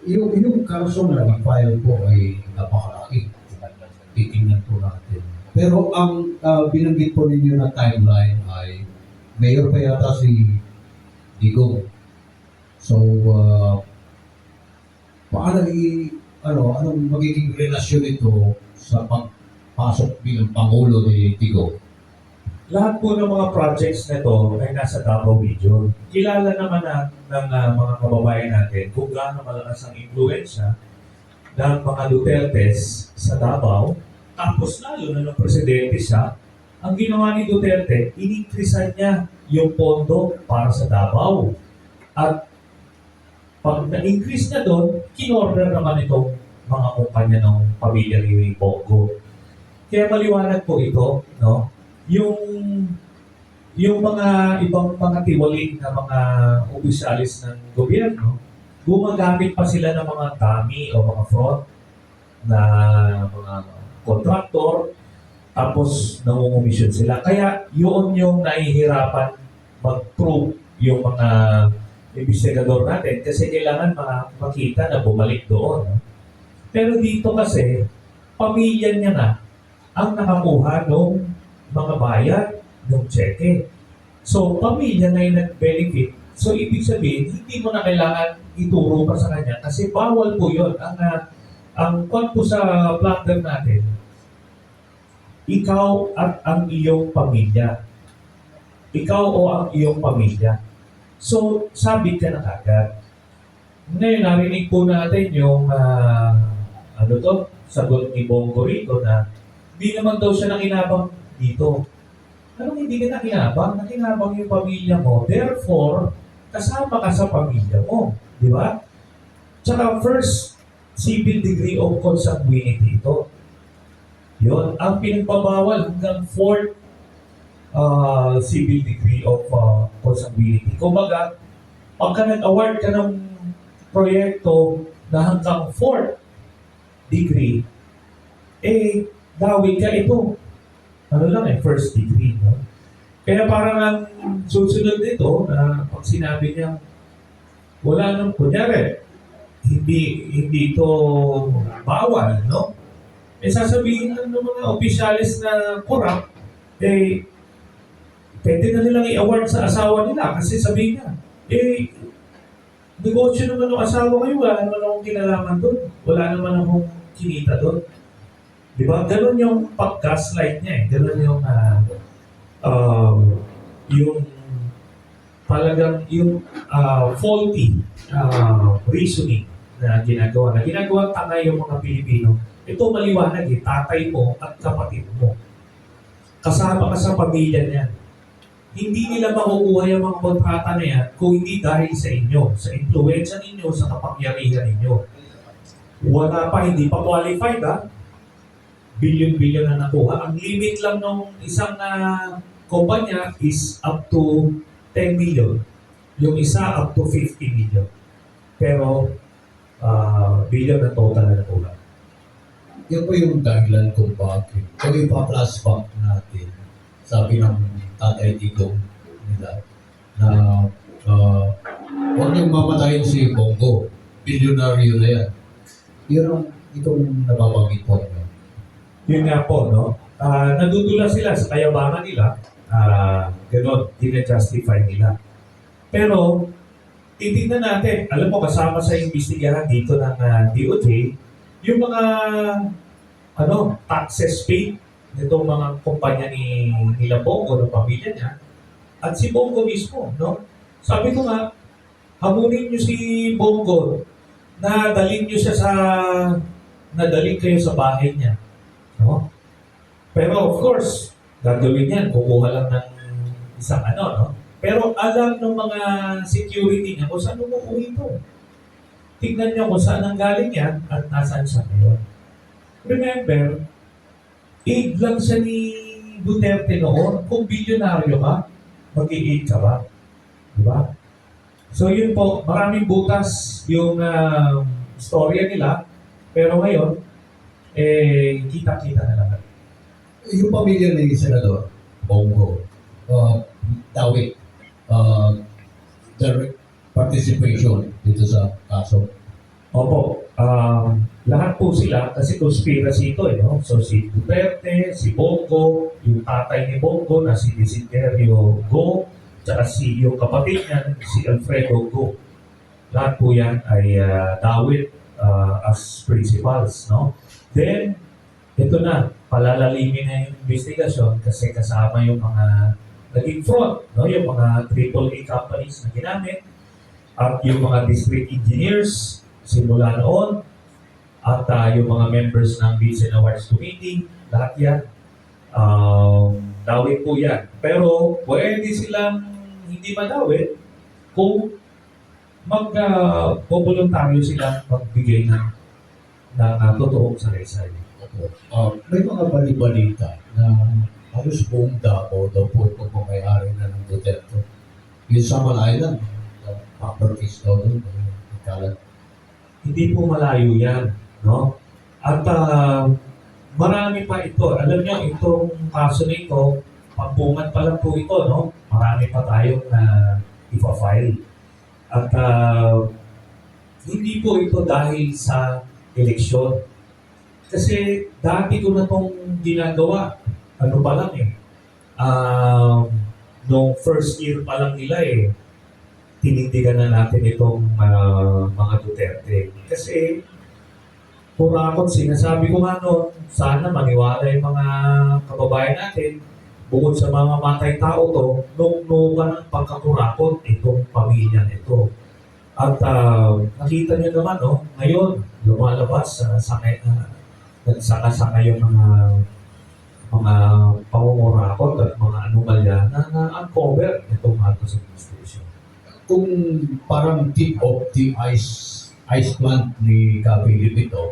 yung kaso na file po ay napakalaki. Titingnan po natin. Pero ang binanggit po ninyo na timeline ay mayor pa yata si Digong. So, paano anong magiging relasyon nito sa pagpasok bilang Pangulo ni Digong? Lahat po ng mga projects nito ay nasa Davao Region. Kilala naman ng mga kababayan natin kung gaano malakas ang impluensya ng mga Dutertes sa Davao. Tapos lalo na ng presidente siya, ang ginawa ni Duterte, in-increasean niya yung pondo para sa Davao. At pag na-increase niya doon, kinorder naman itong mga kumpanya ng pamilya ni Bongo. Kaya maliwanag po ito, no? Yung mga ibang mga tiwali na mga opisyalis ng gobyerno, gumagamit pa sila ng mga dummy o mga fraud na mga kontraktor, tapos nangungumisyon sila. Kaya yun yung nahihirapan mag-prove yung mga investigador natin kasi kailangan makita na bumalik doon. Pero dito kasi, pamilya niya na ang nakakuha ng mga bayad ng cheque. So, pamilya na yung nag-benefit. So, ibig sabihin, hindi mo na kailangan ituro pa sa kanya kasi bawal po yun. Ang kwan po sa plunder natin, ikaw at ang iyong pamilya. Ikaw o ang iyong pamilya. So, sabit ka na kagad. Ngayon, narinig po natin yung sagot ni Bongo rito na hindi naman daw siya nakinabang dito. Anong hindi ka nakinabang? Nakinabang yung pamilya mo. Therefore, kasama ka sa pamilya mo. Di ba? Tsaka first civil degree of consanguinity ito. Yun. Ang pinagbabawal hanggang fourth civil degree of consanguinity. Kumbaga, pagka nag-award ka ng proyekto na hanggang fourth degree, dawit ka ito. First degree. No? Kaya parang ang susunod nito na pag sinabi niya, wala nang, kunyari, hindi ito bawal, no? Sasabihin ng mga opisyalis na corrupt, pwede na nilang i-award sa asawa nila kasi sabihin niya, negosyo naman ng asawa kayo, wala naman akong kinalaman doon. Wala naman akong kinita doon. Di ba? Ganun yung pag-gaslight niya eh. Ganun yung talagang yung faulty reasoning na ginagawa. Ginagawa tanga yung mga Pilipino. Ito maliwanag eh, tatay mo at kapatid mo. Kasama ka sa pamilya niya. Hindi nila makukuha yung mga kontrata na yan kung hindi dahil sa inyo, sa influensya ninyo, sa kapangyarihan ninyo. Wala pa, hindi pa qualified billion-billion na nakuha. Ang limit lang ng isang kumpanya is up to 10 million. Yung isa up to 50 million. Pero billion na total na nakuha. Yan po yung dahilan kung bakit. Kung ipa-plus back natin, sabi ng Tatay Digong nila, na huwag niyong mamatayin si Bongo. Bilyonaryo na yan. Yun ang itong nababanggit po. Yun nga po, no? Nadudula sila sa kayabangan nila. Ganon, dinajustify nila. Pero, titignan natin, alam mo, kasama sa investigahan dito ng DOJ, yung mga taxes paid nitong mga kumpanya nila Bongo, ng pamilya niya, at si Bongo mismo, no? Sabi ko nga, hamunin niyo si Bongo na dalhin niyo siya nadalhin kayo sa bahay niya. No? Pero of course, gagawin yan, kukuha lang ng isang no? Pero alam ng mga security niya kung saan umuwi ito. Tignan niyo kung saan ang galing yan at nasaan siya ngayon. Remember, aid lang siya ni Duterte noon. Kung bilyonaryo ka, mag-i-aid ka ba? Diba? So yun po, maraming butas yung storya nila. Pero ngayon, kita-kita na lang. Yung pamilya ni Senador Bongo, direct participation dito sa kaso. Opo, lahat po sila, kasi conspiracy ito eh, no? So si Duterte, si Bongo, yung tatay ni Bongo na si Desiderio Go, tsaka yung kapatid niya, si Alfredo Go. Lahat po yan ay dawit as principals, no? Then, ito na, palalalimin na yung investigasyon kasi kasama yung mga naging fraud, no? Yung mga AAA companies na ginamit at yung mga district engineers simula noon at yung mga members ng Beats and Awards Committee, lahat yan. Dawit po yan. Pero pwede silang hindi madawit kung mag-voluntaryo silang magbigay ng totoong salaysay. Opo. May mga balibalita na halos buong Davao daw po ito pumayari na ng Duterte. Yung sa Island, properties daw doon, nagkalat. Hindi po malayo yan, no? At marami pa ito. Alam niyo, itong kaso na ito, pampungan pa lang po ito, no? Marami pa tayong ipa-file. At hindi po ito dahil sa eleksyon. Kasi dati ko na itong ginagawa. Ano pa lang eh. Noong first year pa lang nila eh, tinindigan na natin itong mga Duterte. Kasi kurakot, sinasabi ko nga noon, sana maniwala yung mga kababayan natin, bukod sa mga matay tao to, nung ng pagkakurakot itong pamilya nito. At nakita niyo naman, no, ngayon, lumalabas, nagsaka-saka yung mga pangungurakot at mga anomalya na uncover itong Marcos administration. Kung parang tip of the ice plant ni Ka Philip ito,